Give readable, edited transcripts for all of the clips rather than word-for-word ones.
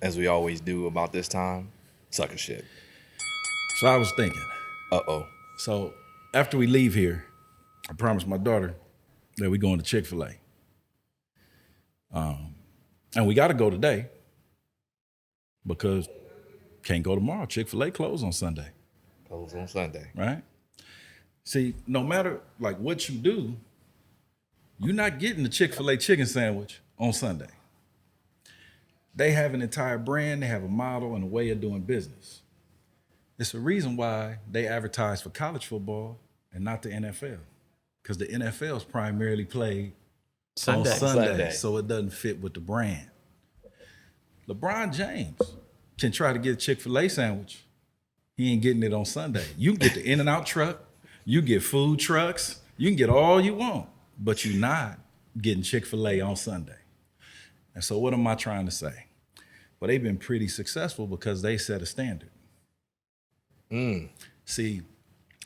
as we always do about this time, sucker shit. So I was thinking. Uh-oh. So after we leave here, I promised my daughter that we're going to Chick-fil-A. And we got to go today because can't go tomorrow. Chick-fil-A closed on Sunday, Close on Sunday. right? See, no matter like what you do, you're not getting the Chick-fil-A chicken sandwich on Sunday. They have an entire brand, they have a model and a way of doing business. It's the reason why they advertise for college football and not the NFL. Because the NFL is primarily played on Sunday, so it doesn't fit with the brand. LeBron James can try to get a Chick-fil-A sandwich. He ain't getting it on Sunday. You can get the In-N-Out truck, you get food trucks, you can get all you want, but you're not getting Chick-fil-A on Sunday. And so what am I trying to say? Well, they've been pretty successful because they set a standard. See,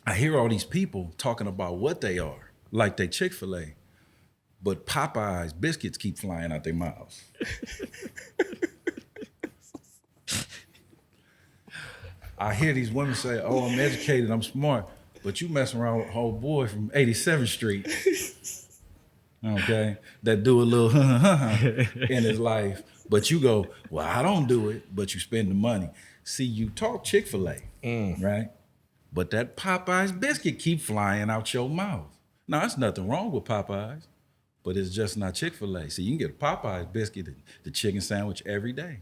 I hear all these people talking about what they are, like they Chick-fil-A, but Popeye's biscuits keep flying out their mouths. I hear these women say, oh, I'm educated, I'm smart, but you messing around with a whole boy from 87th Street, okay, that do a little in his life, but you go, well, I don't do it, but you spend the money. See, you talk Chick-fil-A, right? But that Popeye's biscuit keep flying out your mouth. Now, there's nothing wrong with Popeye's, but it's just not Chick-fil-A. See, you can get a Popeye's biscuit, the chicken sandwich every day.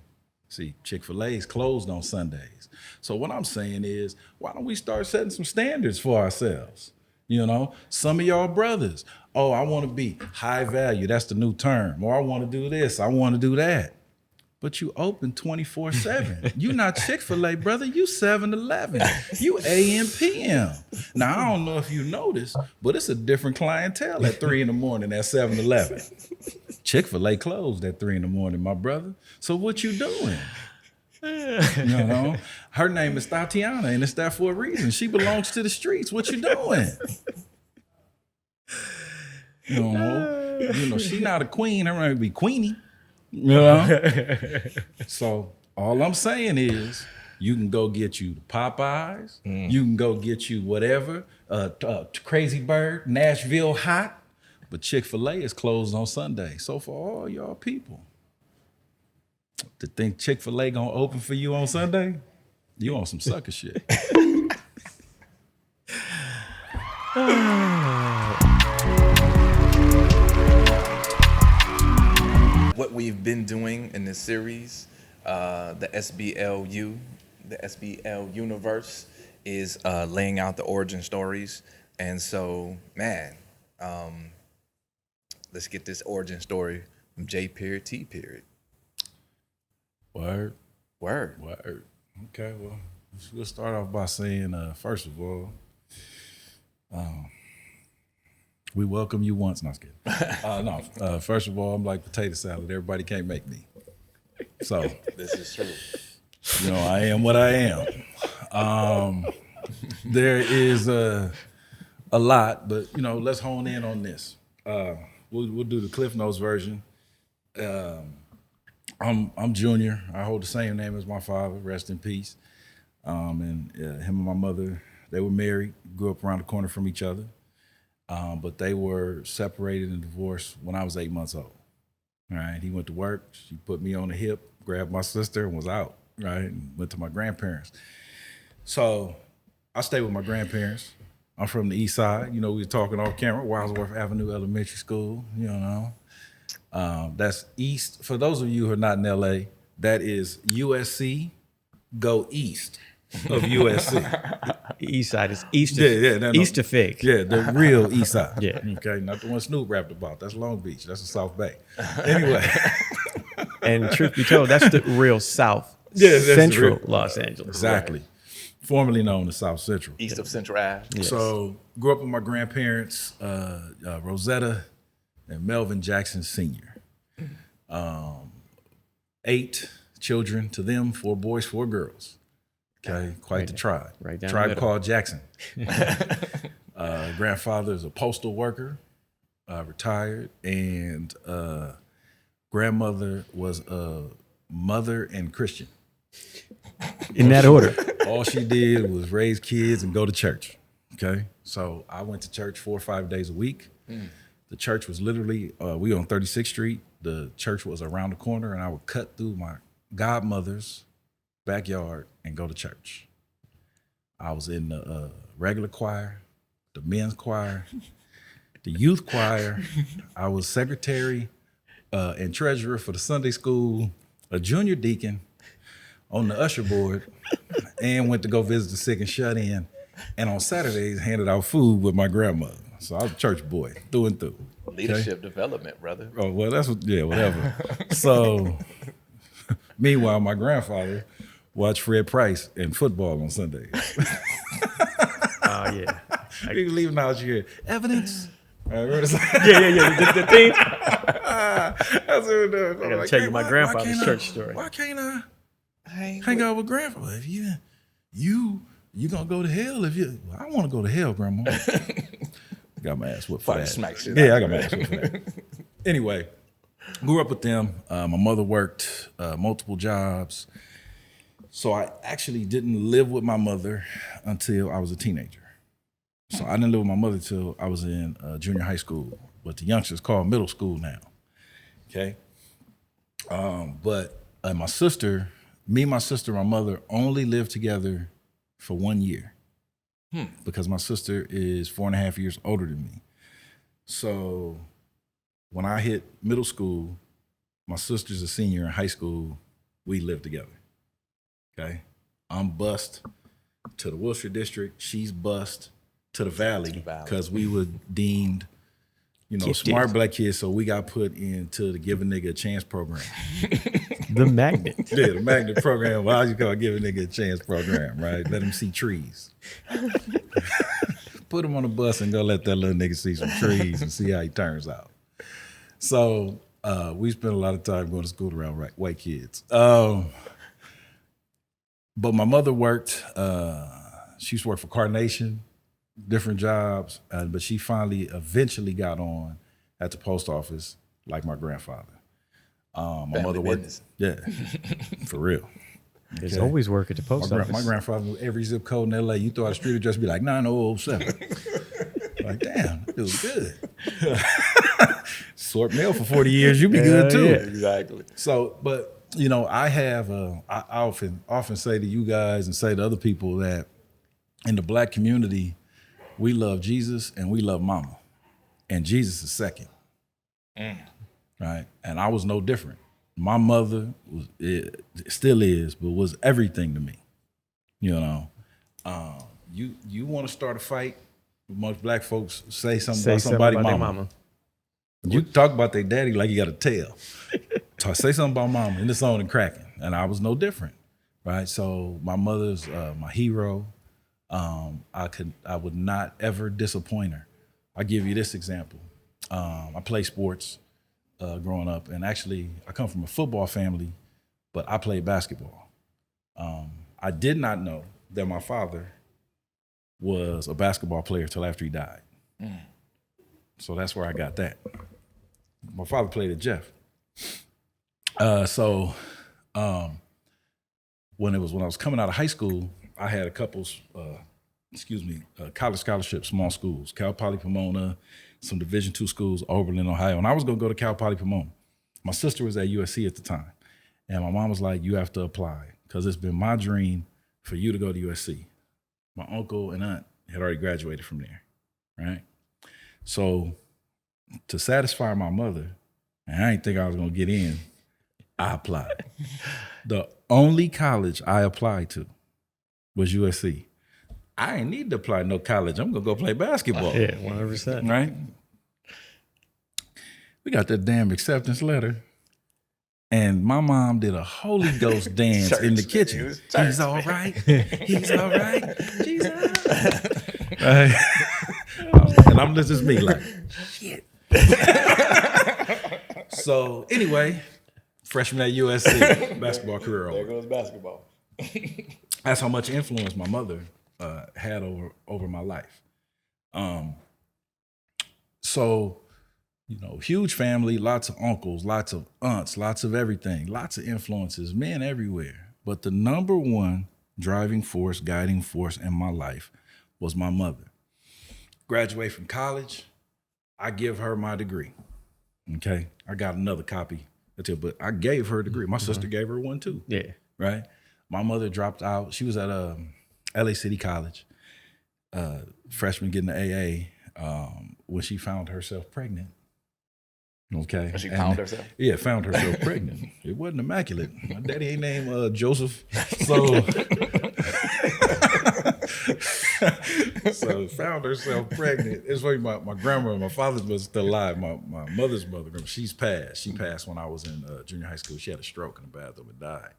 See, Chick-fil-A is closed on Sundays. So what I'm saying is, why don't we start setting some standards for ourselves? You know, some of y'all brothers, oh, I want to be high value. That's the new term. Or I want to do this. I want to do that. But you open 24/7. You not Chick-fil-A, brother. You 7-Eleven. You AM, PM. Now, I don't know if you noticed, but it's a different clientele at 3 in the morning at 7-Eleven. Chick-fil-A closed at 3 in the morning, my brother. So what you doing? You know, her name is Tatiana, and it's that for a reason. She belongs to the streets. What you doing? You know, she not a queen. Her name be Queenie. You know? So all I'm saying is, you can go get you the Popeyes. You can go get you whatever, Crazy Bird, Nashville Hot. But Chick-fil-A is closed on Sunday. So for all y'all people to think Chick-fil-A gonna open for you on Sunday, you on some sucker shit. What we've been doing in this series, the SBLU, the SBL universe, is laying out the origin stories. And so, man, let's get this origin story from J period T period. Word. Word. Okay, well, we'll start off by saying, first of all, we welcome you once. No, I'm just kidding. First of all, I'm like potato salad. Everybody can't make me. So This is true. you know, I am what I am. There is a lot, but you know, let's hone in on this. We'll do the Cliff Notes version. I'm Junior. I hold the same name as my father. Rest in peace. And him and my mother, they were married, grew up around the corner from each other. But they were separated and divorced when I was 8 months old. Right? He went to work. She put me on the hip, grabbed my sister, and was out. Right? And went to my grandparents. So I stayed with my grandparents. I'm from the east side. You know, we were talking off camera, Wildsworth Avenue Elementary School, you know. That's east. For those of you who are not in LA, that is USC, go east of USC. East side is east east of Fig. Yeah, the real east side. Yeah. Okay, not the one Snoop rapped about. That's Long Beach. That's the South Bay. Anyway. And truth be told, that's the real South Central Los Angeles. Exactly. Right. Formerly known as South Central. East of Central Ave. Yes. So grew up with my grandparents, Rosetta and Melvin Jackson Sr. 8 children to them, 4 boys, 4 girls. Okay, quite the tribe. Right down tribe the middle. called Jackson. Grandfather is a postal worker, retired, and grandmother was a mother and Christian. In that order. All she did was raise kids and go to church. Okay, so I went to church 4 or 5 days a week. The church was literally we on 36th Street. The church was around the corner, and I would cut through my godmother's backyard and go to church. I was in the regular choir, the men's choir, the youth choir. I was secretary and treasurer for the Sunday school, a junior deacon, on the usher board, and went to go visit the sick and shut in. And on Saturdays, handed out food with my grandmother. So I was a church boy, through and through. Leadership development, brother. Oh, well, that's what, yeah, whatever. So, meanwhile, my grandfather watched Fred Price and football on Sundays. Oh, yeah. He was leaving out here. Evidence. Yeah. The thing. That's what I gotta tell you my grandfather's church story. Why can't I hang out with grandpa? If you gonna go to hell if you. Well, I want to go to hell, grandma. Got my ass whipped for that. Smack shit Yeah, I got my ass whipped for that. Anyway, grew up with them. My mother worked multiple jobs, so I actually didn't live with my mother until I was a teenager. So I didn't live with my mother till I was in junior high school, what the youngsters call middle school now. Okay. But my sister, my mother only lived together for 1 year because my sister is 4.5 years older than me. So when I hit middle school, my sister's a senior in high school. We lived together. Okay. I'm bused to the Wilshire district. She's bused to the valley because we were deemed, smart black kids. So we got put into the Give a Nigga a Chance program. The magnet. Yeah, the magnet program. Well, you call Give a Nigga a Chance program, right? Let him see trees. Put him on a bus and go let that little nigga see some trees and see how he turns out. So we spent a lot of time going to school around white kids. But my mother worked. She used to work for Carnation, different jobs, but she eventually got on at the post office like my grandfather. My mother worked. Yeah, for real. There's always work at the post office. My grandfather knew every zip code in LA. You throw out a street address, be like 9007. Like, damn, it was good. Sort mail for 40 years, you be good too. Yeah. Exactly. So, but I have I often say to you guys and say to other people that in the black community, we love Jesus and we love mama. And Jesus is second. Right? And I was no different. My mother still is, but was everything to me. You want to start a fight, most black folks say something about somebody's mama. You talk about their daddy like you got a tail. Say something about mama, and it's on and cracking. And I was no different, right? So my mother's my hero. I would not ever disappoint her. I'll give you this example. I play sports growing up, and actually I come from a football family, but I played basketball. I did not know that my father was a basketball player till after he died. So that's where I got that. My father played at Jeff. When I was coming out of high school, I had a couple, college scholarships, small schools, Cal Poly Pomona, some Division II schools, Oberlin, Ohio. And I was gonna go to Cal Poly Pomona. My sister was at USC at the time. And my mom was like, you have to apply because it's been my dream for you to go to USC. My uncle and aunt had already graduated from there, right? So to satisfy my mother, and I didn't think I was gonna get in, I applied. The only college I applied to was USC. I ain't need to apply to no college. I'm gonna go play basketball. Yeah, 100%. Right? We got that damn acceptance letter. And my mom did a Holy Ghost dance in the kitchen. He's all right. He's all right. He's all right. And I'm just me like, shit. So anyway, freshman at USC, basketball career over. There goes basketball. That's how much influence my mother had over my life. So, huge family, lots of uncles, lots of aunts, lots of everything, lots of influences, men everywhere. But the number one driving force, guiding force in my life was my mother. Graduate from college, I give her my degree. Okay, I got another copy, but I gave her a degree. My sister gave her one too. Yeah. Right. My mother dropped out. She was at LA City College, freshman getting the AA, when she found herself pregnant. Okay. She found herself? Yeah, found herself pregnant. It wasn't immaculate. My daddy ain't named Joseph. So so found herself pregnant. It's funny, my grandma, my father's mother's still alive. My mother's mother, she's passed. She passed when I was in junior high school. She had a stroke in the bathroom and died.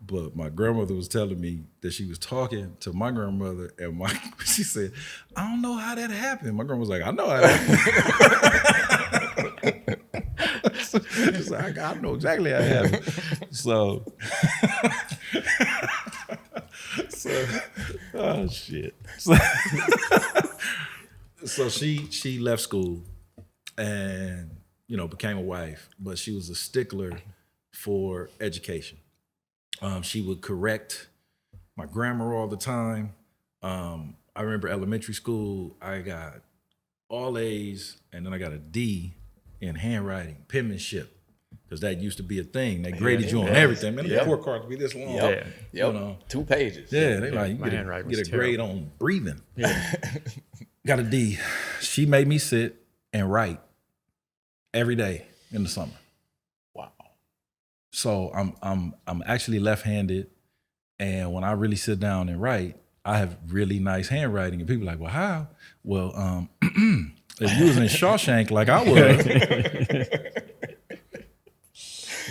But my grandmother was telling me that she was talking to my grandmother, and she said, "I don't know how that happened." My grandma was like, "I know how that happened." She's like, I know exactly how it happened. So, oh shit. So she left school and became a wife, but she was a stickler for education. She would correct my grammar all the time. I remember elementary school, I got all A's, and then I got a D in handwriting, penmanship, because that used to be a thing. They graded you on everything. Man, the report cards be this long. Yep. 2 pages. Yeah, they like, you get a grade on breathing. Yeah. Got a D. She made me sit and write every day in the summer. Wow. So I'm actually left-handed, and when I really sit down and write, I have really nice handwriting. And people are like, well, how? Well, if you was in Shawshank like I was,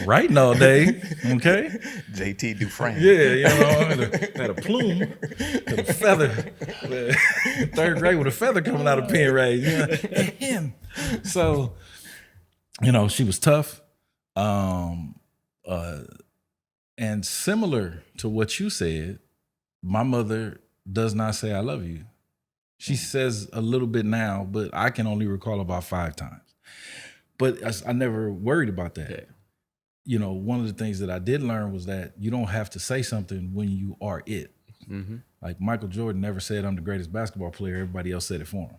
writing all day, okay? JT Dufresne. Yeah, had a plume, had a feather. Third grade with a feather coming out of pen raise. Him. So, she was tough. And similar to what you said, my mother does not say I love you. She says a little bit now, but I can only recall about 5 times. But I never worried about that. Yeah. One of the things that I did learn was that you don't have to say something when you are it. Mm-hmm. Like Michael Jordan never said, I'm the greatest basketball player. Everybody else said it for him.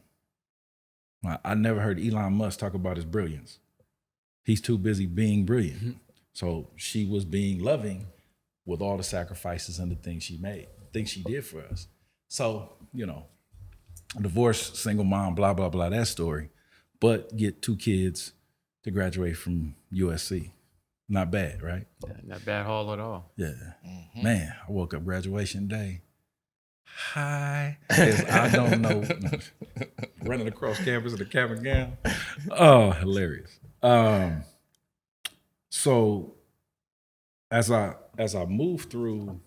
I never heard Elon Musk talk about his brilliance. He's too busy being brilliant. Mm-hmm. So she was being loving with all the sacrifices and the things she made, things she did for us. So, divorced, single mom, blah, blah, blah, that story. But get 2 kids to graduate from USC. Not bad, right? Yeah, not bad haul at all. Yeah. Mm-hmm. Man, I woke up graduation day. Hi. I don't know. Running across campus in a cap and gown. Oh, hilarious. So as I move through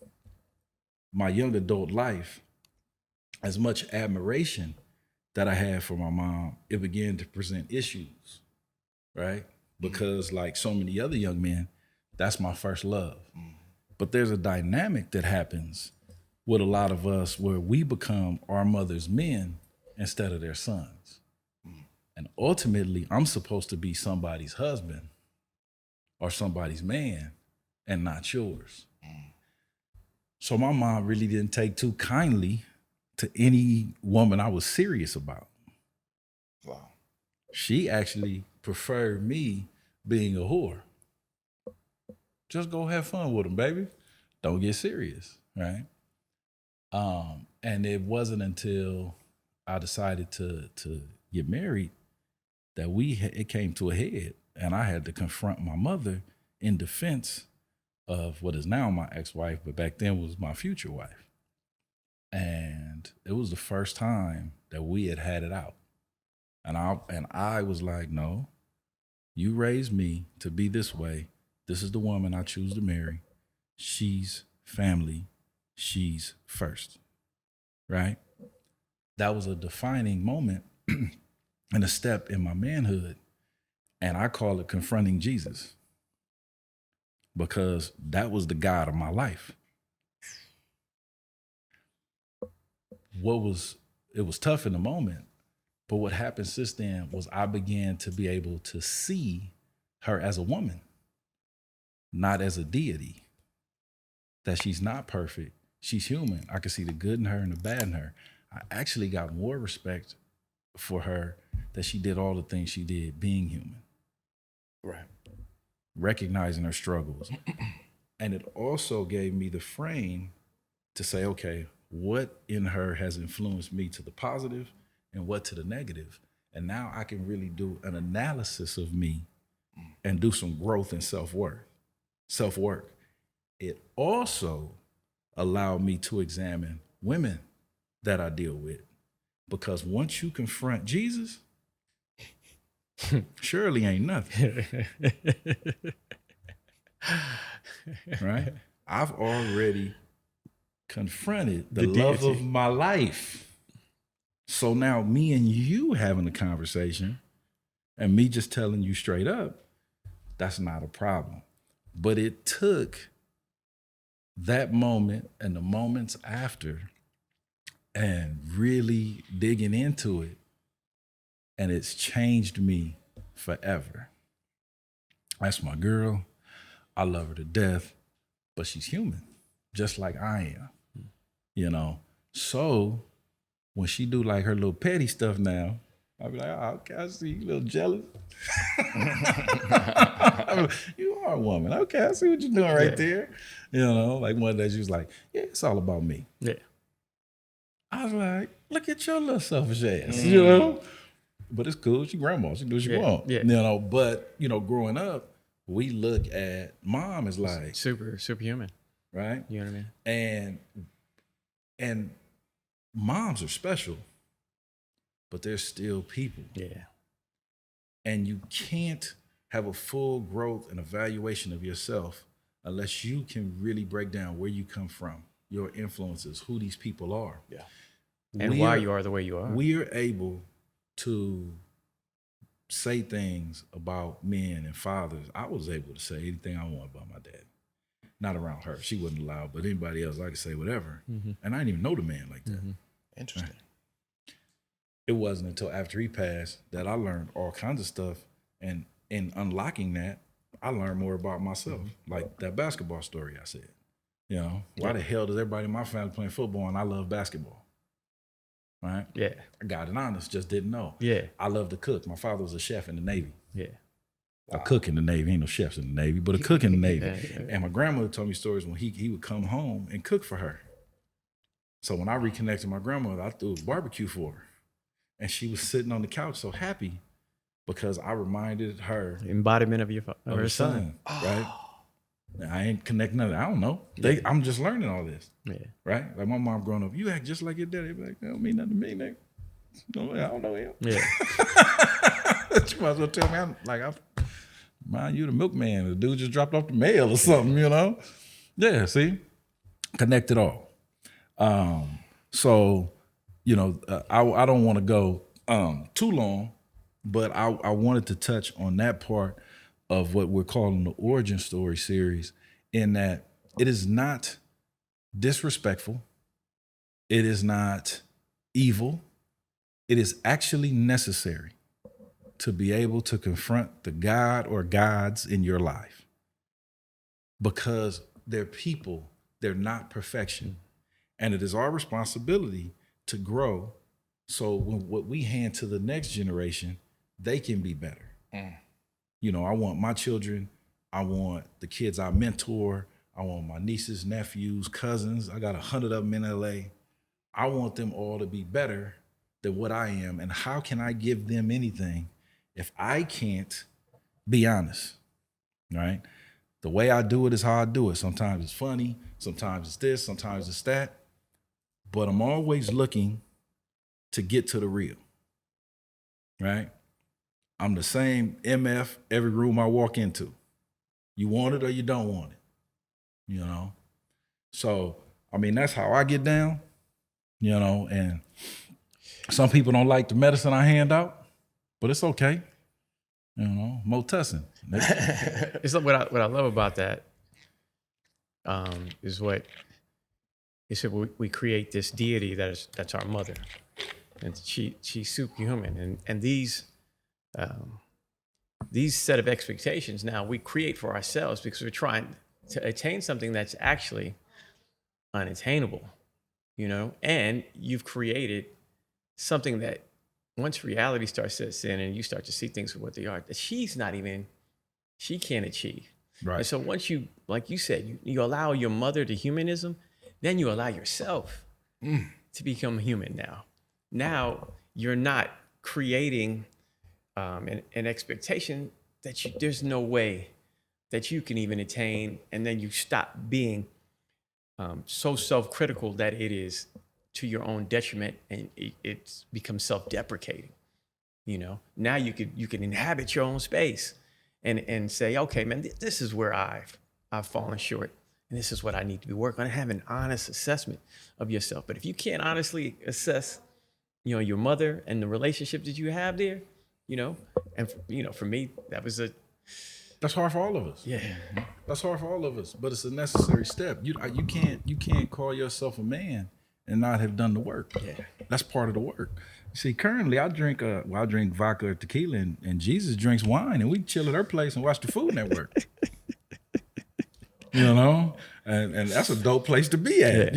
my young adult life, as much admiration that I had for my mom, it began to present issues, right? Because like so many other young men, that's my first love. But there's a dynamic that happens with a lot of us where we become our mother's men instead of their sons. And ultimately, I'm supposed to be somebody's husband or somebody's man and not yours. So my mom really didn't take too kindly to any woman I was serious about. Wow. She actually preferred me being a whore. Just go have fun with them, baby. Don't get serious, right? And it wasn't until I decided to get married that it came to a head, and I had to confront my mother in defense of what is now my ex-wife, but back then was my future wife. And it was the first time that we had it out. And I was like, no, you raised me to be this way. This is the woman I choose to marry. She's family. She's first, right? That was a defining moment and a step in my manhood. And I call it confronting Jesus, because that was the God of my life. It was tough in the moment, But what happened since then was I began to be able to see her as a woman, not as a deity, that she's not perfect. She's human. I could see the good in her and the bad in her. I actually got more respect for her that she did all the things she did being human. Right. Recognizing her struggles. And it also gave me the frame to say, okay, what in her has influenced me to the positive and what to the negative? And now I can really do an analysis of me and do some growth and self-work. It also allowed me to examine women that I deal with. Because once you confront Jesus, Shirley ain't nothing. Right? I've already confronted the love of my life. So now me and you having a conversation and me just telling you straight up, that's not a problem. But it took that moment and the moments after and really digging into it, and it's changed me forever. That's my girl. I love her to death, but she's human, just like I am, you know? So when she do like her little petty stuff now, I'll be like, oh, okay, I see you a little jealous. You are a woman. Okay, I see what you're doing right there. You know, like one day she was like, yeah, it's all about me. Yeah. I was like, look at your little selfish ass, you know? But it's cool. She grandma. She do what she want. Yeah. You know, but, you know, growing up, we look at mom as like superhuman. Right? You know what I mean? And moms are special, but they're still people. Yeah. And you can't have a full growth and evaluation of yourself unless you can really break down where you come from, your influences, who these people are. Yeah. And why you are the way you are. We are able to say things about men and fathers. I was able to say anything I want about my dad. Not around her. She wasn't allowed, but anybody else, I could say whatever. Mm-hmm. And I didn't even know the man like that. Mm-hmm. Interesting. Right. It wasn't until after he passed that I learned all kinds of stuff. And in unlocking that, I learned more about myself. Mm-hmm. Like that basketball story I said. You know, why the hell does everybody in my family playing football and I love basketball? Right? Yeah. I got it honest, just didn't know. Yeah. I love to cook. My father was a chef in the Navy. Yeah. Wow. A cook in the Navy. Ain't no chefs in the Navy, but a cook in the Navy. And my grandmother told me stories when he would come home and cook for her. So when I reconnected with my grandmother, I threw a barbecue for her. And she was sitting on the couch so happy because I reminded her. Embodiment of her son. Right? I ain't connecting nothing. I don't know. I'm just learning all this. Yeah. Right? Like my mom growing up, you act just like your daddy. Be like, that don't mean nothing to me, nigga. No, I don't know him. Yeah. You might as well tell me mind you, the milkman. The dude just dropped off the mail or something, you know? Yeah, see? Connect it all. So, you know, I don't want to go too long, but I wanted to touch on that part of what we're calling the origin story series, in that it is not disrespectful. It is not evil. It is actually necessary to be able to confront the God or gods in your life, because they're people, they're not perfection. And it is our responsibility to grow so when what we hand to the next generation, they can be better. You know, I want my children, I want the kids I mentor, I want my nieces, nephews, cousins. I got 100 of them in LA. I want them all to be better than what I am. And how can I give them anything if I can't be honest, right? The way I do it is how I do it. Sometimes it's funny, sometimes it's this, sometimes it's that. But I'm always looking to get to the real, right? I'm the same MF every room I walk into. You want it or you don't want it, you know? So, I mean, that's how I get down, you know, and some people don't like the medicine I hand out, but it's okay. You know, Motussin. It's what I love about that is what you said. We create this deity that's our mother, and she's superhuman, and these set of expectations now we create for ourselves because we're trying to attain something that's actually unattainable, and you've created something that once reality starts to set in and you start to see things for what they are, that she can't achieve. Right. And so once you, like you said, you allow your mother to humanism, then you allow yourself to become human now. Now you're not creating an expectation that there's no way that you can even attain, and then you stop being so self-critical that it is to your own detriment, and it becomes self-deprecating. Now you can inhabit your own space and say, okay, man, this is where I've fallen short, and this is what I need to be working on. Have an honest assessment of yourself. But if you can't honestly assess, your mother and the relationship that you have there, and for me, That's hard for all of us. Yeah. That's hard for all of us, but it's a necessary step. You can't call yourself a man and not have done the work. Yeah. That's part of the work. See, currently I drink vodka or tequila, and Jesus drinks wine, and we chill at her place and watch the Food Network. And that's a dope place to be at,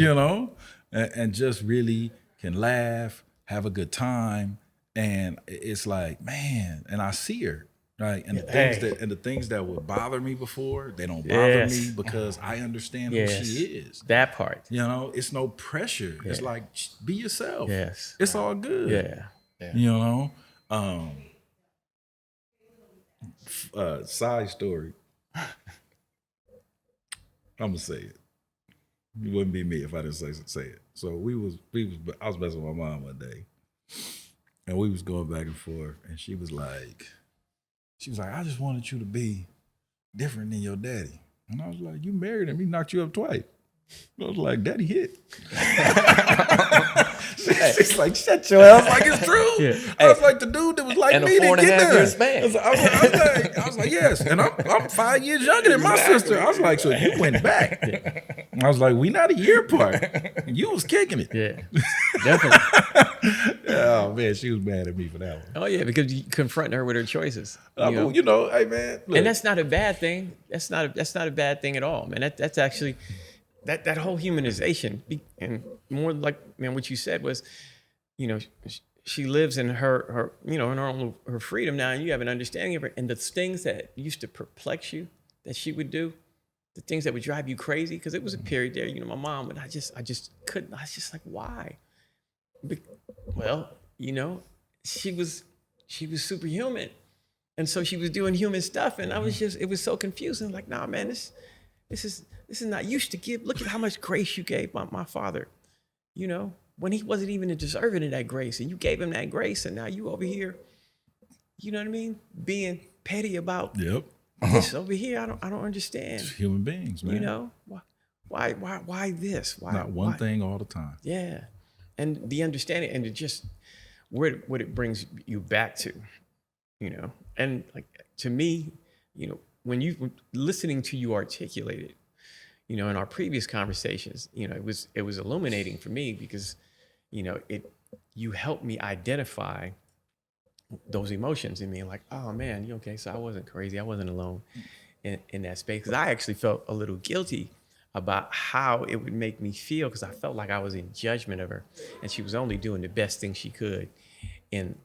and just really can laugh, have a good time, and it's like, man, and I see her. Right. And the things that would bother me before, they don't bother me because I understand who she is. That part. It's no pressure. Yeah. It's like, be yourself. Yes. It's all good. Yeah. Side story. I'm gonna say it. It wouldn't be me if I didn't say it. So I was messing with my mom one day, and we was going back and forth, and she was like, I just wanted you to be different than your daddy. And I was like, you married him, he knocked you up twice. I was like, daddy hit. She's like, shut your ass. Like, it's true. Yeah. I was like, the dude that was like me didn't get there. I was like, yes. And I'm 5 years younger than my sister. I was like, so you went back. Yeah. I was like, we not a year apart. You was kicking it. Yeah, definitely. Oh, man, she was mad at me for that one. Oh, yeah, because you confront her with her choices. Hey, man. Look. And that's not a bad thing. That's not a bad thing at all, man. That's actually... That whole humanization, and more like, man, what you said was, she lives in her her freedom now, and you have an understanding of her. And the things that used to perplex you, that she would do, the things that would drive you crazy, because it was a period there, my mom, and I just couldn't. I was just like, why? Well, she was superhuman, and so she was doing human stuff, and it was so confusing. Like, nah, man, this is not, you used to give, look at how much grace you gave my father, when he wasn't even deserving of that grace, and you gave him that grace, and now you over here, you know what I mean, being petty about this over here. I don't understand. It's human beings, man. Why this? Why not one thing all the time? Yeah, and the understanding, and it just what it brings you back to, and like, to me, when you listening to you articulate it, in our previous conversations, it was illuminating for me, because, you helped me identify those emotions in me, like, oh man, okay, so I wasn't crazy, I wasn't alone in that space, because I actually felt a little guilty about how it would make me feel, because I felt like I was in judgment of her, and she was only doing the best thing she could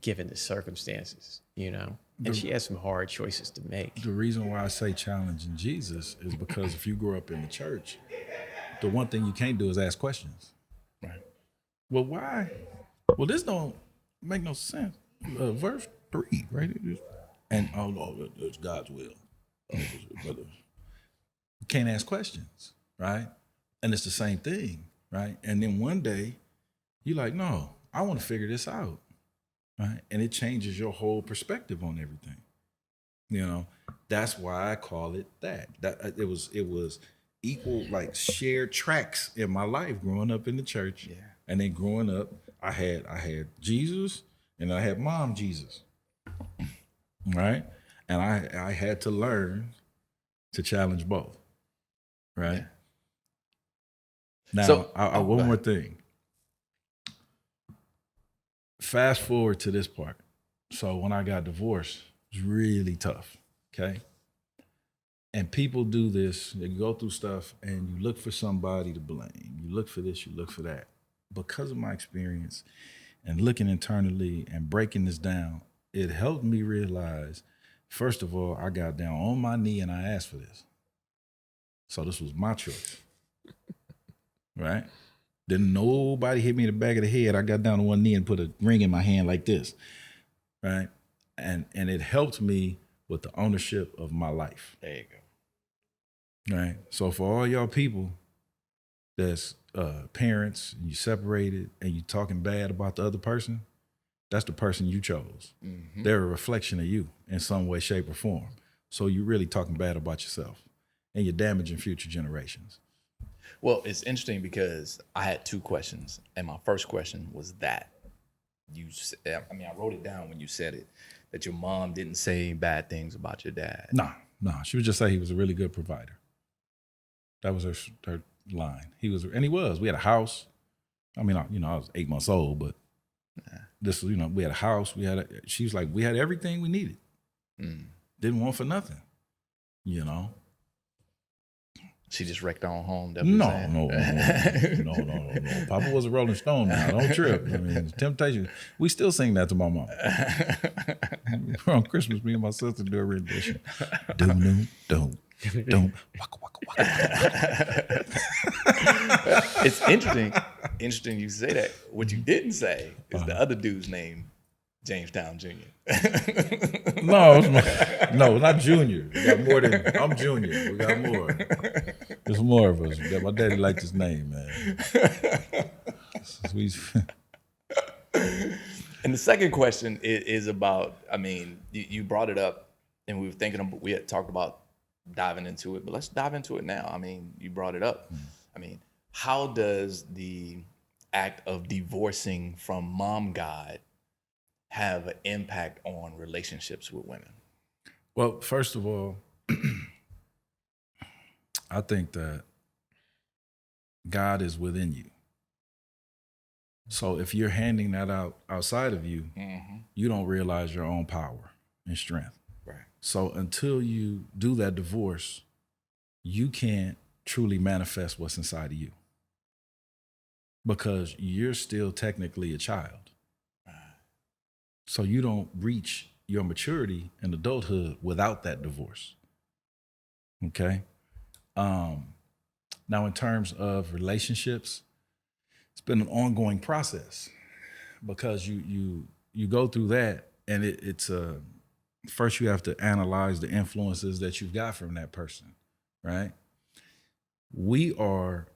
given the circumstances, And she has some hard choices to make. The reason why I say challenging Jesus is because if you grew up in the church, the one thing you can't do is ask questions. Right. Well, why? Well, this don't make no sense. Verse 3, right? And it's God's will. You can't ask questions, right? And it's the same thing, right? And then one day, you're like, no, I want to figure this out. Right? And it changes your whole perspective on everything. That's why I call it that. That it was equal, like, shared tracks in my life growing up in the church. Yeah. And then growing up, I had Jesus and I had Mom Jesus. Right? And I had to learn to challenge both. Right? Yeah. Now, one more thing. fast forward to this part. So when I got divorced, it was really tough. Okay. And people do this, they go through stuff and you look for somebody to blame. You look for this, you look for that. Because of my experience and looking internally and breaking this down, it helped me realize, first of all, I got down on my knee and I asked for this. So this was my choice, right? Didn't nobody hit me in the back of the head. I got down on one knee and put a ring in my hand like this, right? And it helped me with the ownership of my life. There you go. Right. So for all y'all people that's parents and you separated and you talking bad about the other person, that's the person you chose. Mm-hmm. They're a reflection of you in some way, shape, or form. So you're really talking bad about yourself and you're damaging future generations. Well, it's interesting because I had two questions, and my first question was that I wrote it down when you said it, that your mom didn't say bad things about your dad. No, she would just say he was a really good provider. That was her line. He was. We had a house. I mean, I was 8 months old, but this was, we had a house. She was like, we had everything we needed. Didn't want for nothing, She just wrecked her own home. No. Papa was a Rolling Stone now. Don't trip. I mean, Temptation. We still sing that to my mom. On Christmas, me and my sister do a rendition. Don't. Waka, waka, waka, waka. It's interesting you say that. What you didn't say is the other dude's name, Jamestown Jr. No, not Junior. We got more than I'm Junior. We got more. There's more of us. My daddy liked his name, man. And the second question is about, you brought it up and we had talked about diving into it, but let's dive into it now. You brought it up. How does the act of divorcing from mom God have an impact on relationships with women? Well, first of all, I think that God is within you. So if you're handing that out outside of you, you don't realize your own power and strength. Right. So until you do that divorce, you can't truly manifest what's inside of you because you're still technically a child. So you don't reach your maturity and adulthood without that divorce. Okay. Now, in terms of relationships, it's been an ongoing process because you go through that, and it's first you have to analyze the influences that you've got from that person, right? We are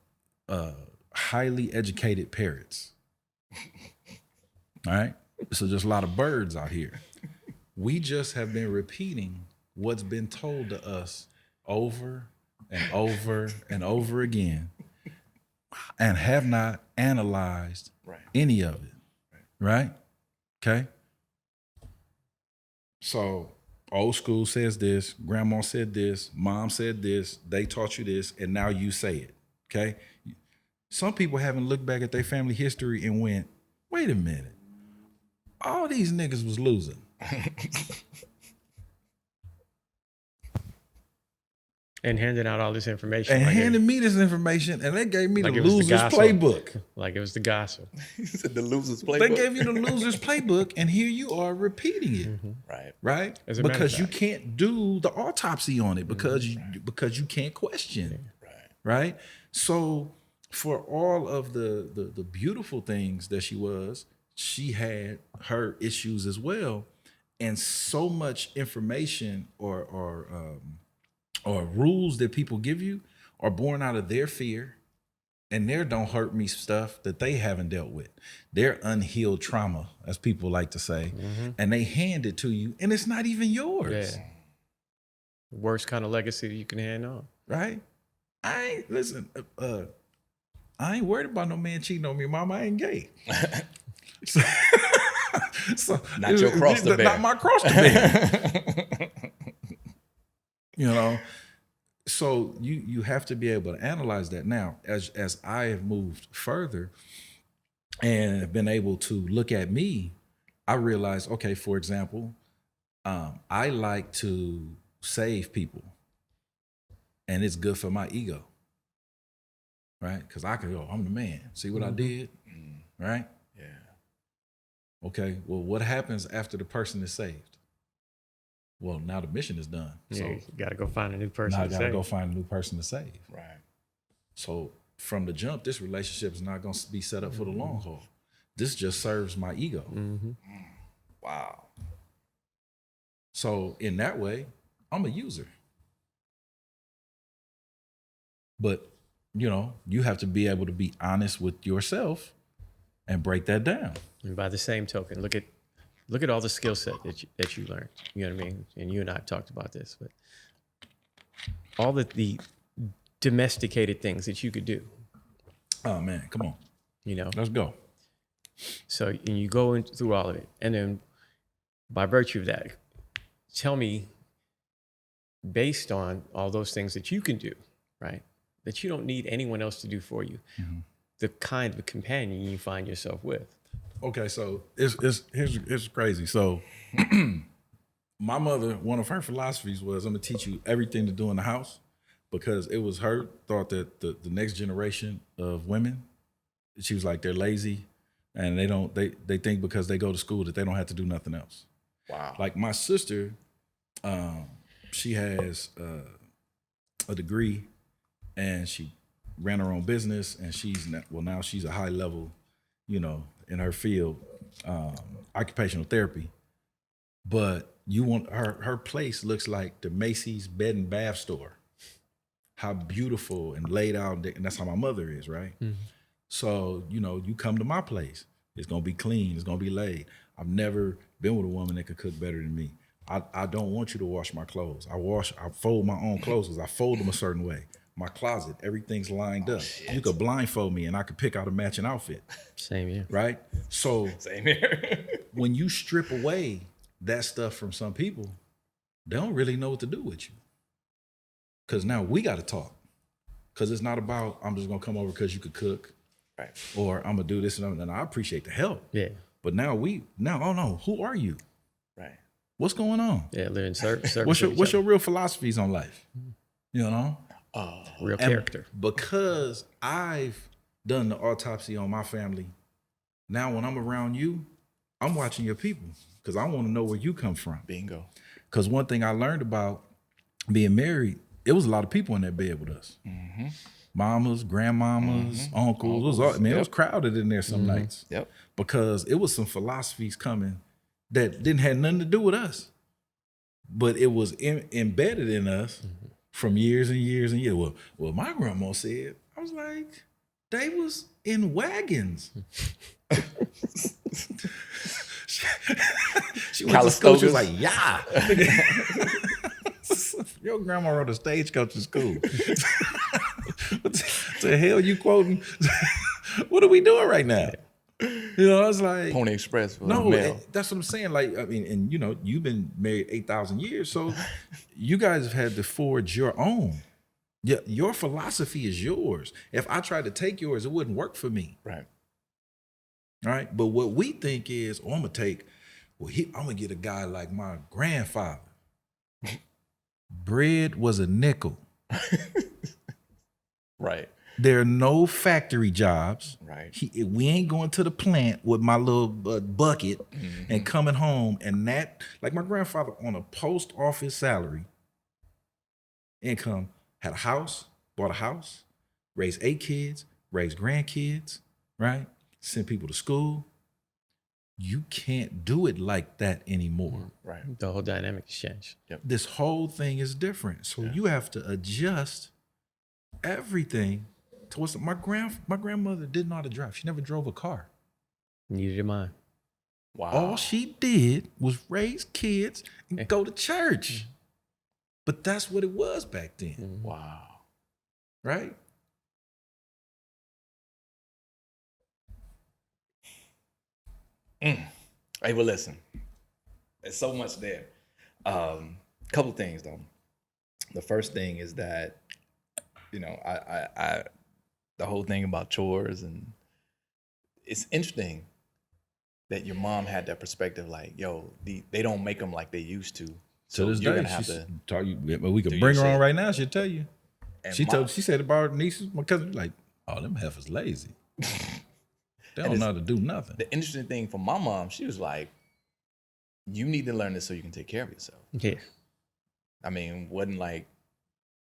highly educated parrots, all right? So there's a lot of birds out here. We just have been repeating what's been told to us over and over and over again and have not analyzed any of it, right? Okay? So old school says this, grandma said this, mom said this, they taught you this, and now you say it, okay? Some people haven't looked back at their family history and went, wait a minute, all these niggas was losing. And handing out all this information. And handed me this information, and they gave me like the loser's playbook. Like it was the gospel. You said the loser's playbook? They gave you the loser's playbook, and here you are repeating it. Right? Because you can't do the autopsy on it because you can't question. Right? So for all of the beautiful things that she had her issues as well. And so much information or rules that people give you are born out of their fear and their don't hurt me stuff that they haven't dealt with. Their unhealed trauma, as people like to say, and they hand it to you and it's not even yours. Yeah. Worst kind of legacy you can hand on. Right? I ain't worried about no man cheating on me, mama. I ain't gay. So not your cross to bear. Not my cross to bear. So you have to be able to analyze that. Now, as I have moved further and have been able to look at me I realized, okay, for example, I like to save people, and it's good for my ego, right? Because I can go, I'm the man. See what I did, right? Yeah. Okay. Well, what happens after the person is saved? Well, now the mission is done. Yeah, So you got to go find a new person. now I to gotta save. go find a new person to save. Right. So from the jump, this relationship is not going to be set up for the long haul. This just serves my ego. Wow. So in that way, I'm a user. But you have to be able to be honest with yourself and break that down. And by the same token, look at all the skill set that you learned. You know what I mean? And you and I have talked about this, but all the domesticated things that you could do. Oh man, come on, let's go. So and you go through all of it, and then by virtue of that, tell me, based on all those things that you can do, right? That you don't need anyone else to do for you. The kind of companion you find yourself with. Okay, so here's crazy. So my mother, one of her philosophies was, I'm gonna teach you everything to do in the house, because it was her thought that the next generation of women, she was like, they're lazy and they think because they go to school that they don't have to do nothing else. Wow. Like my sister, she has a degree and she ran her own business, and now she's a high level, in her field, occupational therapy. But you want her place looks like the Macy's bed and bath store. How beautiful and laid out, and that's how my mother is, right? So, you come to my place, it's gonna be clean, it's gonna be laid. I've never been with a woman that could cook better than me. I don't want you to wash my clothes. I fold my own clothes because I fold them a certain way. My closet, everything's lined up. Shit. You could blindfold me and I could pick out a matching outfit. Same here. Right? So Same here. when you strip away that stuff from some people, they don't really know what to do with you. Because now we got to talk. Because it's not about, I'm just going to come over because you could cook. Right. Or I'm going to do this and I appreciate the help. Yeah. But now oh no, who are you? Right. What's going on? Yeah, living service. What's your real philosophies on life? real And character? because I've done the autopsy on my family, now when I'm around you, I'm watching your people because I want to know where you come from. Bingo. Because one thing I learned about being married, it was a lot of people in that bed with us. Mamas, grandmamas, uncles. It was crowded in there some nights. Yep. Because it was some philosophies coming that didn't have nothing to do with us, but it was embedded in us from years and years and years. Well, my grandma said, I was like, they was in wagons. She went to school. She was like, yeah. Your grandma rode a stagecoach to school. What the hell you quoting? What are we doing right now? I was like, Pony Express for no, the mail. that's what I'm saying. Like, I mean, and you've been married 8,000 years, so you guys have had to forge your own. Yeah, your philosophy is yours. If I tried to take yours, it wouldn't work for me. Right. Right. But what we think is, I'm gonna get a guy like my grandfather. Bread was a nickel. Right. There are no factory jobs. Right. We ain't going to the plant with my little bucket and coming home. And that, like my grandfather on a post office salary income, had a house, bought a house, raised 8 kids, raised grandkids, right? Sent people to school. You can't do it like that anymore. Right. The whole dynamic has changed. This whole thing is different. So you have to adjust everything to what's my grandmother didn't know how to drive. She never drove a car. Neither did mine. Wow. All she did was raise kids and go to church. But that's what it was back then. Wow. Right? Hey, well, listen. There's so much there. Couple things though. The first thing is that, I the whole thing about chores, and it's interesting that your mom had that perspective, like, yo, they don't make them like they used to. To So this you're day, gonna have she's to tell you. But we do could your bring her on shit. right now. She'll tell you. And She said about her nieces, my cousin, like, oh, them heifers lazy. They don't know how to do nothing. the interesting thing for my mom, she was like, you need to learn this so you can take care of yourself. Yeah. I mean, wasn't like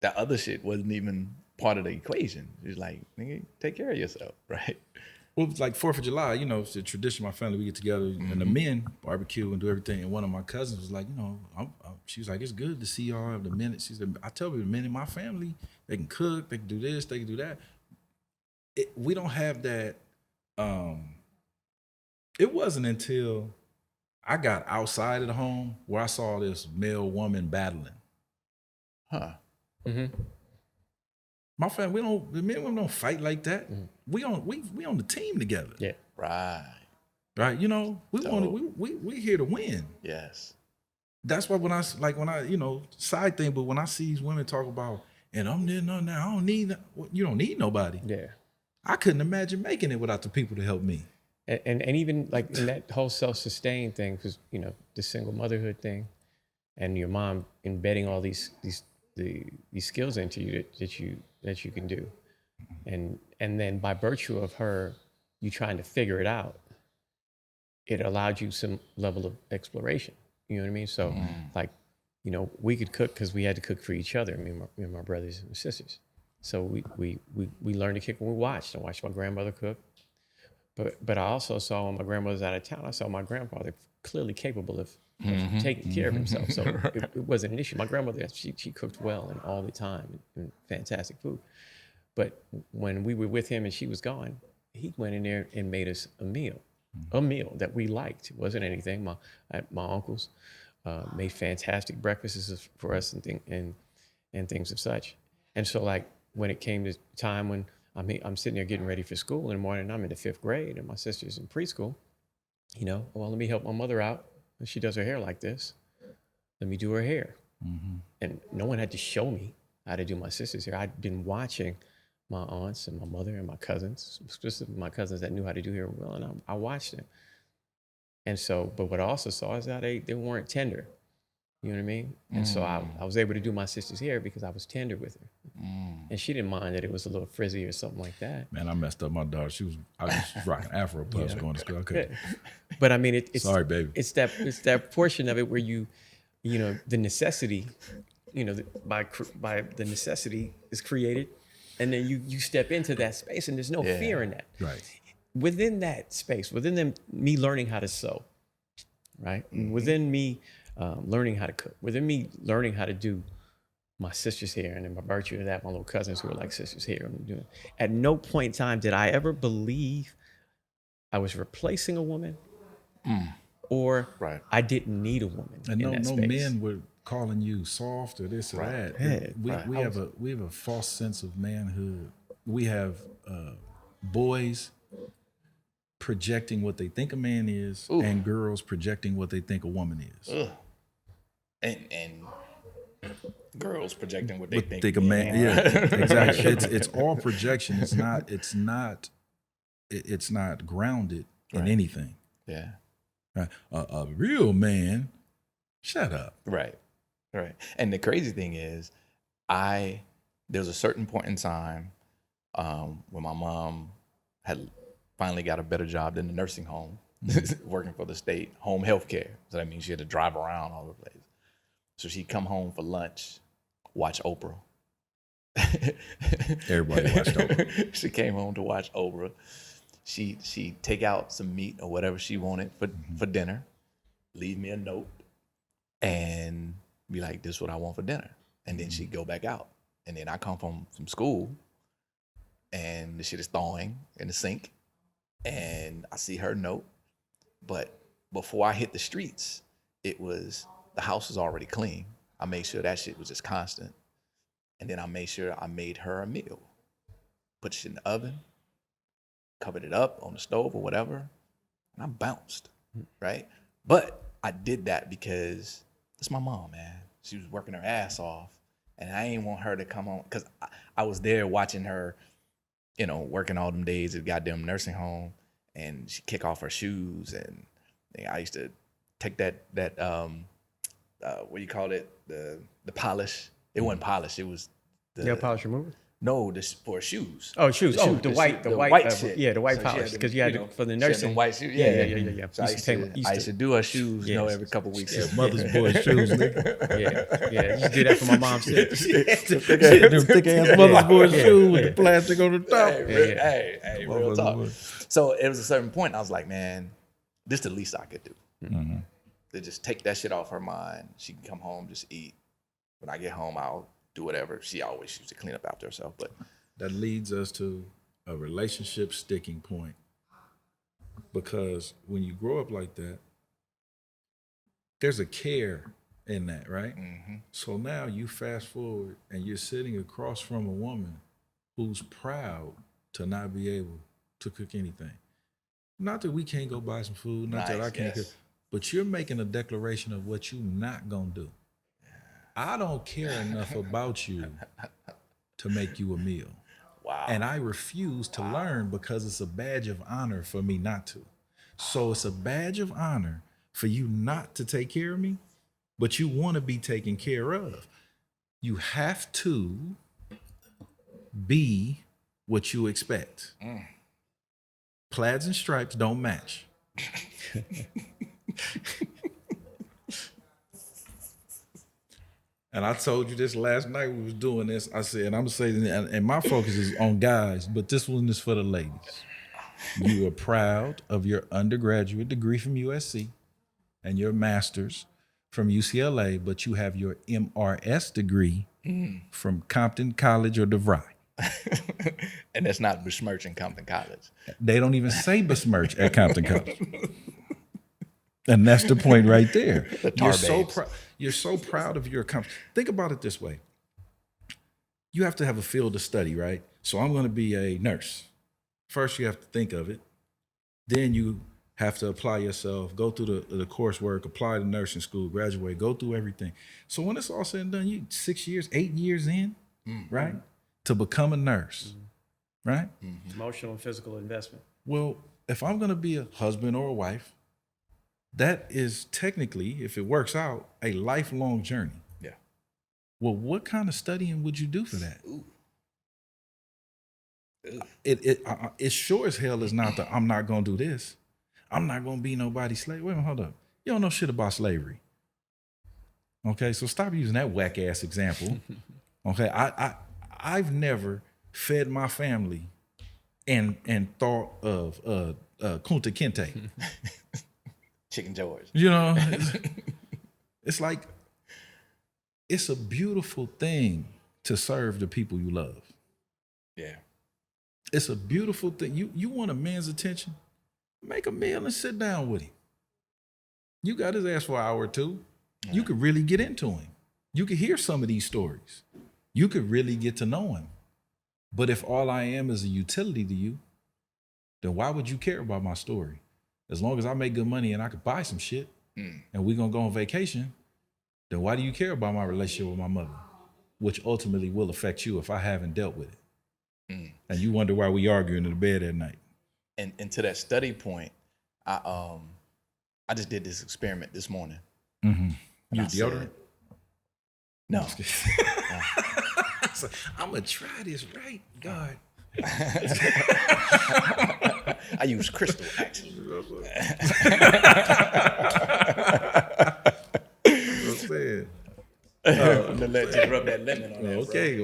that other shit wasn't even part of the equation. It was like, nigga, take care of yourself, right? Well, it's like 4th of July, you know, it's a tradition. My family, we get together and the men barbecue and do everything. And one of my cousins was like, you know, she was like, it's good to see y'all have the men. She said, I tell you, the men in my family, they can cook, they can do this, they can do that. We don't have that. It wasn't until I got outside of the home where I saw this male woman battling. Huh. Mm-hmm. My family, the men and women don't fight like that. We on the team together. Yeah. Right. Right. You know, we here to win. Yes. That's why when I, you know, side thing, but when I see these women talk about, and I'm there, no, I don't need, you don't need nobody. Yeah. I couldn't imagine making it without the people to help me. And even like in that whole self-sustained thing, because, you know, the single motherhood thing and your mom embedding all these skills into you that you can do. And then by virtue of her, you trying to figure it out, it allowed you some level of exploration. You know what I mean? So like, you know, we could cook because we had to cook for each other, me and my brothers and sisters. So we learned to cook when we watched. I watched my grandmother cook. But I also saw when my grandmother was out of town, I saw my grandfather clearly capable of taking care of himself. So it wasn't an issue. My grandmother, she cooked well and all the time and fantastic food. But when we were with him and she was gone, he went in there and made us a meal that we liked. It wasn't anything. My uncles made fantastic breakfasts for us and things of such. And so like when it came to time when I'm sitting there getting ready for school in the morning, I'm in the 5th grade and my sister's in preschool, you know, well, let me help my mother out. She does her hair like this. Let me do her hair. And no one had to show me how to do my sister's hair. I'd been watching my aunts and my mother and my cousins, specifically my cousins that knew how to do hair well, and I watched them. And so, but what I also saw is that they weren't tender. You know what I mean? And so I was able to do my sister's hair because I was tender with her. And she didn't mind that it was a little frizzy or something like that. Man, I messed up my daughter. I was rocking Afro puffs going to school. Okay. But I mean, it's sorry, baby. It's that portion of it where you know, the necessity, you know, by the necessity is created, and then you step into that space, and there's no fear in that. Right. Within that space, within me learning how to sew, right? Within me learning how to cook, within me learning how to do my sister's hair, and then by virtue of that, my little cousins who are like sisters' hair. At no point in time did I ever believe I was replacing a woman, or I didn't need a woman. And in no space. men were calling you soft or this or that. Yeah, We have a false sense of manhood. We have boys projecting what they think a man is, and girls projecting what they think a woman is. And girls projecting what they think a man. Yeah, exactly. It's all projection. It's not grounded in anything. Yeah. A real man, shut up. Right. And the crazy thing is, there's a certain point in time when my mom had finally got a better job than the nursing home, working for the state, home health care. So that means she had to drive around all the place. So she'd come home for lunch, watch Oprah. Everybody watched Oprah. She came home to watch Oprah. She'd take out some meat or whatever she wanted for dinner, leave me a note, and be like, this is what I want for dinner. And then she'd go back out. And then I come from school, and the shit is thawing in the sink, and I see her note. But before I hit the streets, the house was already clean. I made sure that shit was just constant. And then I made sure I made her a meal. Put shit in the oven, covered it up on the stove or whatever, and I bounced, right? But I did that because it's my mom, man. She was working her ass off, and I ain't want her to come home, because I was there watching her, you know, working all them days at the goddamn nursing home, and she kick off her shoes, and I used to take that what do you call it, the polish. It wasn't polish. It was the Nail polish remover. no, this for shoes. Oh, shoes. The white shit. Yeah, the white So she polish had because you had to, for the she had nursing. them white shoes. Yeah. So I used to do her shoes, Yeah. every couple weeks. Yeah, mother's boy shoes, nigga. Yeah. You should do that for my mom too. Them thick ass mother's boy shoes with the plastic on the top. Hey, real talk. So it was a certain point I was like, man, this is the least I could do. Mm-hmm. To just take that shit off her mind. She can come home, just eat. When I get home, I'll do whatever. She always used to clean up after herself. But That leads us to a relationship sticking point. Because when you grow up like that, there's a care in that, right? mm-hmm. So now you fast forward and you're sitting across from a woman who's proud to not be able to cook anything. Not that we can't go buy some food, not that I can't cook, but you're making a declaration of what you're not gonna do. I don't care enough about you to make you a meal. Wow. And I refuse to learn because it's a badge of honor for me not to. So it's a badge of honor for you not to take care of me, but you want to be taken care of. You have to be what you expect. Plaids and stripes don't match. And I told you this last night we was doing this. I said, and I'm saying, and my focus is on guys, but this one is for the ladies. You are proud of your undergraduate degree from USC and your master's from UCLA, but you have your MRS degree from Compton College or DeVry. And that's not besmirching Compton College. They don't even say besmirch at Compton College. And that's the point right there. You're so proud of your accomplishment. Think about it this way. You have to have a field of study, right? So I'm going to be a nurse. First, you have to think of it. Then you have to apply yourself, go through the coursework, apply to nursing school, graduate, go through everything. So when it's all said and done, you 6 years, 8 years in, right? To become a nurse, right? Emotional and physical investment. Well, if I'm going to be a husband or a wife, that is technically, if it works out, a lifelong journey. Yeah. Well, what kind of studying would you do for that? Ooh. It sure as hell is not the I'm not going to do this. I'm not going to be nobody's slave. Wait a minute, hold up. You don't know shit about slavery. Okay, so stop using that whack ass example. Okay, I've never fed my family and thought of Kunta Kinte. Chicken George. You know, it's like, it's a beautiful thing to serve the people you love. Yeah. It's a beautiful thing. You want a man's attention? Make a meal and sit down with him. You got his ass for an hour or two. Yeah. You could really get into him. You could hear some of these stories. You could really get to know him. But if all I am is a utility to you, then why would you care about my story? As long as I make good money and I could buy some shit and we're going to go on vacation, then why do you care about my relationship with my mother? Which ultimately will affect you if I haven't dealt with it. And you wonder why we arguing in the bed at night. And to that study point, I just did this experiment this morning. Mm-hmm. You deodorant? No. So, I'm going to try this, right? God. I use crystal, actually. What's that? Just rub that lemon on that. Okay.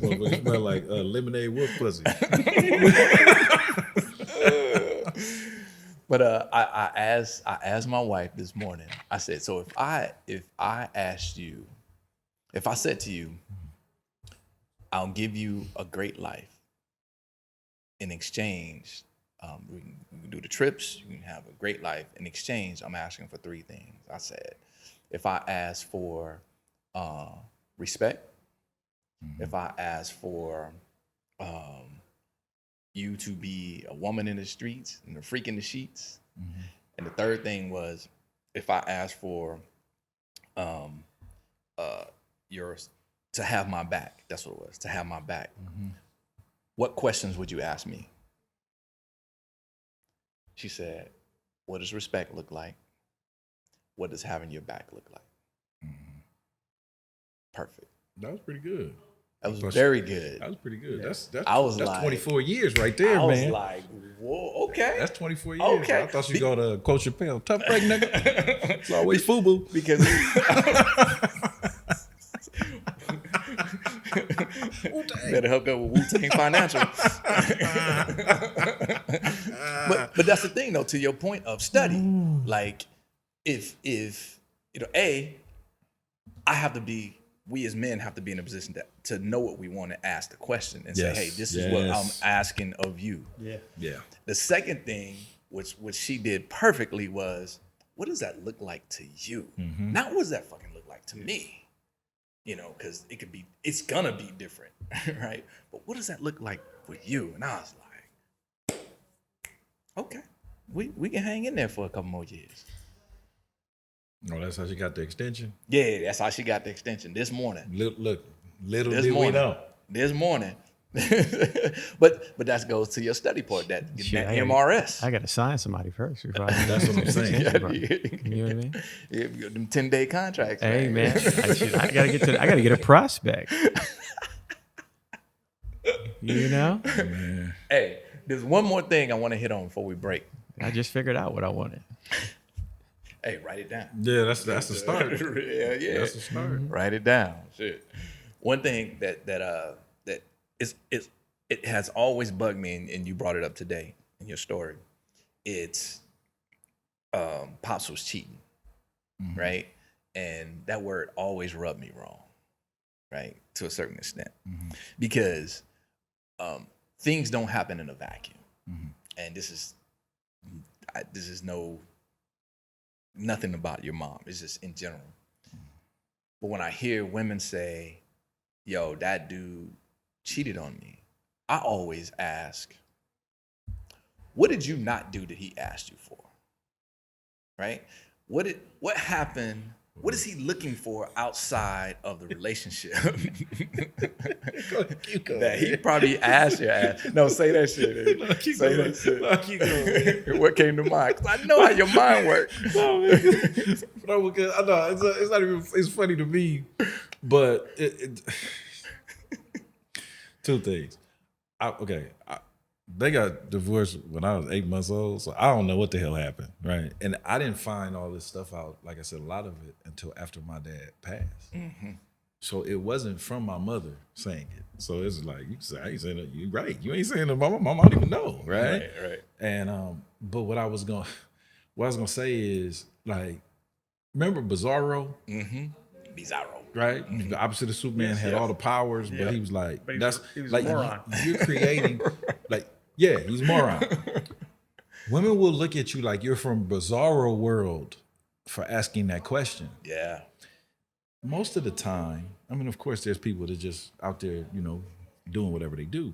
It smell like lemonade wolf pussy. But I asked my wife this morning. I said, so if I asked you, if I said to you, I'll give you a great life in exchange, we can do the trips, you can have a great life. In exchange, I'm asking for three things. I said, if I ask for respect, if I ask for you to be a woman in the streets and a freak in the sheets, and the third thing was, if I asked for yours to have my back, that's what it was, to have my back. What questions would you ask me? She said, what does respect look like? What does having your back look like? Perfect. That was pretty good. That was very good. That was pretty good. Yeah. That's like, 24 years right there, man. I was like, whoa, okay. That's 24 years. Okay. I thought you go to Coach Chappelle. Tough break, nigga. It's always FUBU. Because better hook up with Wu-Tang Financial. but that's the thing, though, to your point of study. Like, if we as men have to be in a position to know what we want to ask the question and say, hey, this is what I'm asking of you. Yeah. Yeah. The second thing, which she did perfectly, was, what does that look like to you? Not what does that fucking look like to me? Because it's gonna be different, right? But what does that look like for you? And I was like, okay, we can hang in there for a couple more years. Oh, that's how she got the extension? Yeah, that's how she got the extension this morning. Look, little This did we morning. know. This morning. but that goes to your study part, that MRS. I got to sign somebody first. That's what I'm saying. You know what I mean? Yeah, them 10-day contracts. Hey man, I gotta get a prospect. You know? Man. Hey, there's one more thing I want to hit on before we break. I just figured out what I wanted. Hey, write it down. Yeah, that's the start. yeah. That's the start. Write it down. Shit. One thing that it has always bugged me, and you brought it up today in your story. It's Pops was cheating, right? And that word always rubbed me wrong, right? To a certain extent, because things don't happen in a vacuum, and this is nothing about your mom. It's just in general. But when I hear women say, yo, that dude cheated on me, I always ask, what did you not do that he asked you for? Right? What happened? What is he looking for outside of the relationship? That he probably asked your ass. No, say that shit. Say that shit. What came to mind? 'Cause I know how your mind works. No, because I know it's not even. It's funny to me, but two things. They got divorced when I was 8 months old, so I don't know what the hell happened, right? And I didn't find all this stuff out, like I said, a lot of it until after my dad passed. So it wasn't from my mother saying it. So it's like, you say, I ain't saying that. You right. You ain't saying that. My mom don't even know, right? Right. And but what I was gonna say is, like, remember Bizarro? Bizarro. Right? The opposite of Superman had all the powers, but he was like, he was like, a moron. You're creating, like, yeah, he's a moron. Women will look at you like you're from Bizarro world for asking that question. Yeah. Most of the time, I mean, of course, there's people that just out there, doing whatever they do.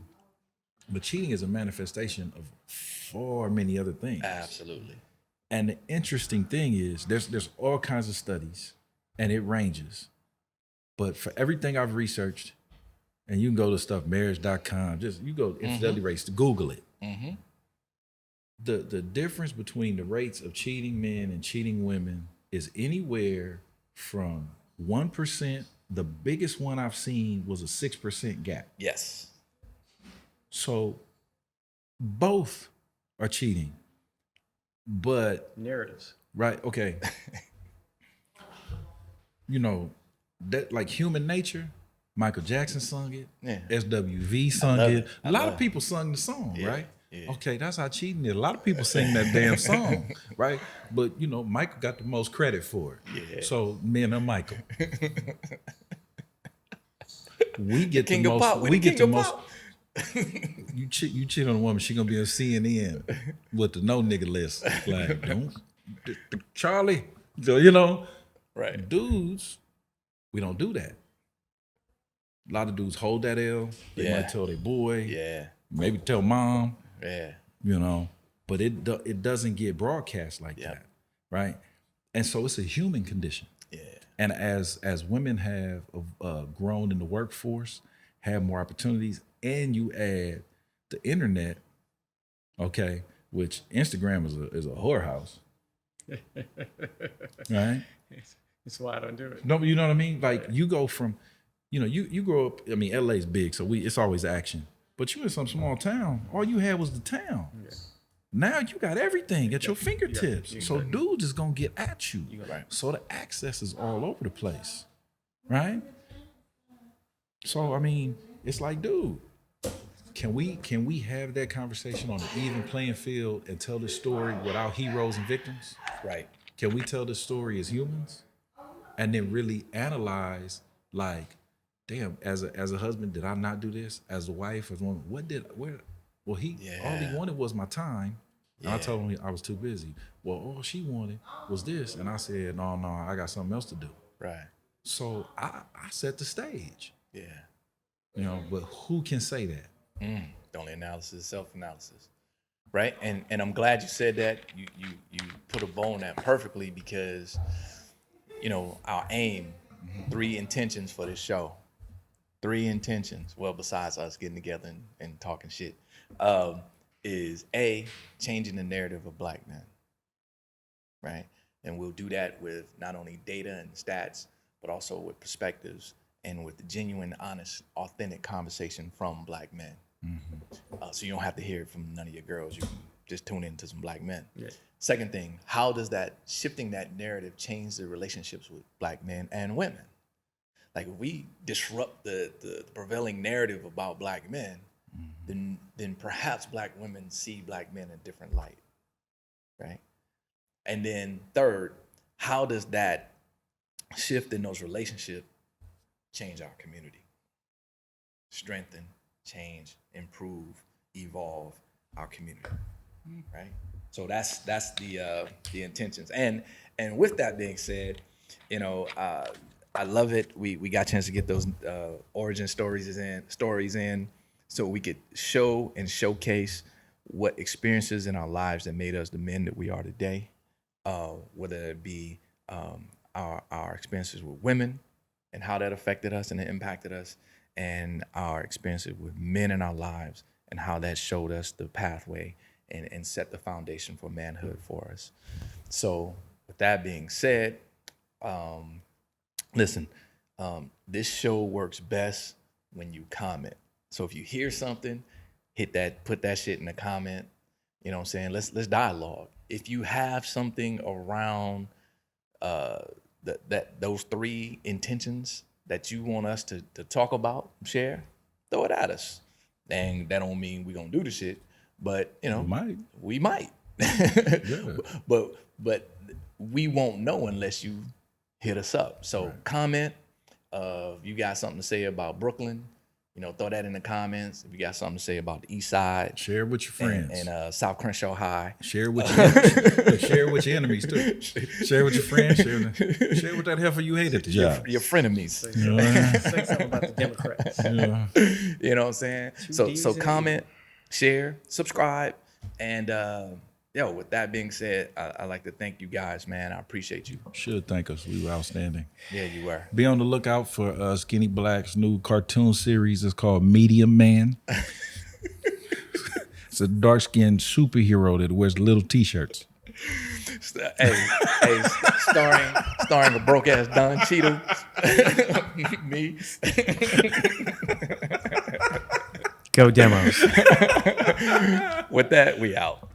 But cheating is a manifestation of far many other things. Absolutely. And the interesting thing is there's all kinds of studies, and it ranges. But for everything I've researched, and you can go to stuff, marriage.com, just you go infidelity rates, to Google it. The difference between the rates of cheating men and cheating women is anywhere from 1%. The biggest one I've seen was a 6% gap. Yes. So both are cheating. But Narratives. right, okay. That, like, Human Nature, Michael Jackson sung it. Yeah. SWV sung it. A lot of people sung the song, right? Yeah. Okay, that's how cheating is. A lot of people sing that damn song, right? But Michael got the most credit for it. Yeah. So me and Michael, we get the King of most. pop. We get the most. Pop. You cheat on a woman, she gonna be on CNN with the no nigga list. Like, don't Charlie, Right. Dudes, we don't do that. A lot of dudes hold that L. They might tell their boy. Yeah. Maybe tell mom. Yeah. But it doesn't get broadcast like that, right? And so it's a human condition. Yeah. And as women have grown in the workforce, have more opportunities, and you add the internet, okay, which Instagram is a whorehouse, right? That's why I don't do it. No, but you know what I mean? Like you go from, you grow up, I mean, LA's big, so it's always action. But you in some small town, all you had was the town. Yeah. Now you got everything at your fingertips. So dudes is gonna get at you. Right. So the access is all over the place. Right? So I mean, it's like, dude, can we have that conversation on an even playing field and tell this story without heroes and victims? Right. Can we tell this story as humans? And then really analyze, like, damn, as a husband, did I not do this? As a wife, as one, all he wanted was my time. And I told him I was too busy. Well, all she wanted was this. And I said, no, I got something else to do. Right. So I set the stage. Yeah. But who can say that? The only analysis is self-analysis. Right? And I'm glad you said that. You put a bow on that perfectly because, our aim, 3 intentions for this show. 3 intentions, well, besides us getting together and talking shit, is A, changing the narrative of Black men, right? And we'll do that with not only data and stats, but also with perspectives and with the genuine, honest, authentic conversation from Black men. So you don't have to hear it from none of your girls. You can just tune into some Black men. Yeah. Second thing, how does that shifting that narrative change the relationships with Black men and women? Like if we disrupt the prevailing narrative about Black men, then perhaps Black women see Black men in a different light, right? And then third, how does that shift in those relationships change our community? Strengthen, change, improve, evolve our community, right? So that's the intentions. And with that being said, I love it. We got a chance to get those origin stories in so we could show and showcase what experiences in our lives that made us the men that we are today, whether it be our experiences with women and how that affected us and it impacted us, and our experiences with men in our lives and how that showed us the pathway and set the foundation for manhood for us. So with that being said, listen, this show works best when you comment. So if you hear something, put that shit in the comment. You know what I'm saying? Let's dialogue. If you have something around those 3 intentions that you want us to talk about, share, throw it at us. And that don't mean we gonna do the shit, but we might. Yeah. But we won't know unless you hit us up. So comment. If you got something to say about Brooklyn, throw that in the comments. If you got something to say about the East Side, share it with your friends and South Crenshaw High. Share it with share it with your enemies too. Share it with your friends. Share it with that heifer you hate at the job. Your frenemies. Say something about the Democrats. Yeah. You know what I'm saying? So comment, share, subscribe, and with that being said, I'd like to thank you guys, man. I appreciate you. Should thank us. We were outstanding. Yeah, you were. Be on the lookout for Skinny Black's new cartoon series. It's called Medium Man. It's a dark-skinned superhero that wears little T-shirts. Hey, starring a broke-ass Don Cheadle. Me. Go Demos. With that, we out.